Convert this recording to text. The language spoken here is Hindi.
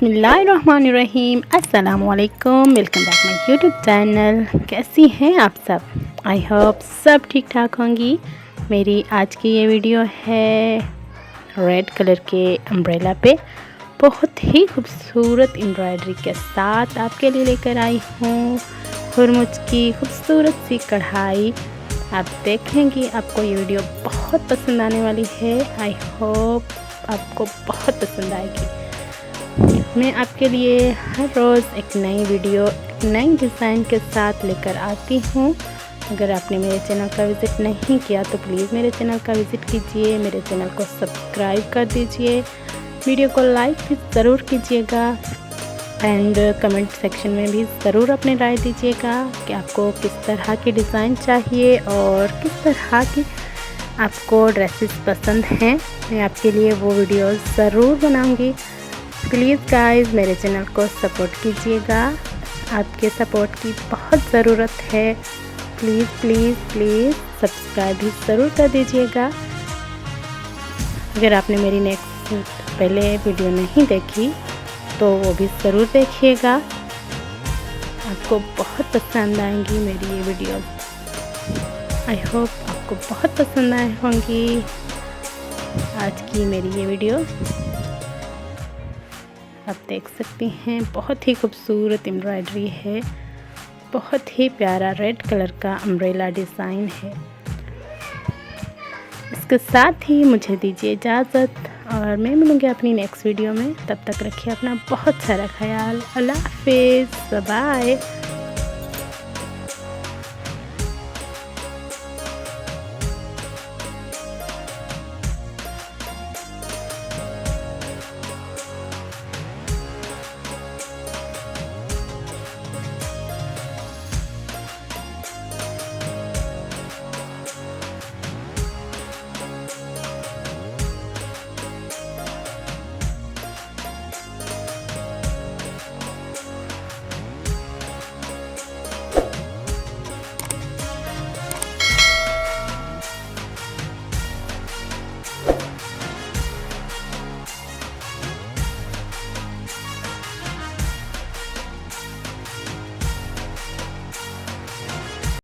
बिस्मिल्लाहिर्रहमानिर्रहीम। अस्सलामुअलैकुम, welcome back my YouTube channel. कैसी हैं आप सब? आई होप सब ठीक ठाक होंगी। मेरी आज की ये वीडियो है रेड कलर के अम्ब्रेला पे बहुत ही खूबसूरत एम्ब्रॉयडरी के साथ आपके लिए लेकर आई हूँ। हुरमुज की खूबसूरत सी कढ़ाई आप देखेंगी, आपको ये वीडियो बहुत पसंद आने वाली है। आई होप आपको बहुत पसंद आएगी। मैं आपके लिए हर रोज़ एक नई वीडियो, एक नई डिज़ाइन के साथ लेकर आती हूँ। अगर आपने मेरे चैनल का विज़िट नहीं किया तो प्लीज़ मेरे चैनल का विज़िट कीजिए, मेरे चैनल को सब्सक्राइब कर दीजिए, वीडियो को लाइक भी ज़रूर कीजिएगा एंड कमेंट सेक्शन में भी ज़रूर अपनी राय दीजिएगा कि आपको किस तरह की डिज़ाइन चाहिए और किस तरह की आपको ड्रेसेस पसंद हैं। मैं आपके लिए वो वीडियो ज़रूर बनाऊँगी। प्लीज़ गाइस मेरे चैनल को सपोर्ट कीजिएगा, आपके सपोर्ट की बहुत ज़रूरत है। प्लीज़ प्लीज़ प्लीज़ सब्सक्राइब भी ज़रूर कर दीजिएगा। अगर आपने मेरी नेक्स्ट पहले वीडियो नहीं देखी तो वो भी ज़रूर देखिएगा, आपको बहुत पसंद आएंगी मेरी ये वीडियो। आई होप आपको बहुत पसंद आए होंगी आज की मेरी ये वीडियो। आप देख सकती हैं बहुत ही खूबसूरत एम्ब्रॉयडरी है, बहुत ही प्यारा रेड कलर का अम्ब्रेला डिज़ाइन है। इसके साथ ही मुझे दीजिए इजाज़त और मैं मिलूँगी अपनी नेक्स्ट वीडियो में। तब तक रखिए अपना बहुत सारा ख्याल। अल्लाह हाफिज़, बाय बाय।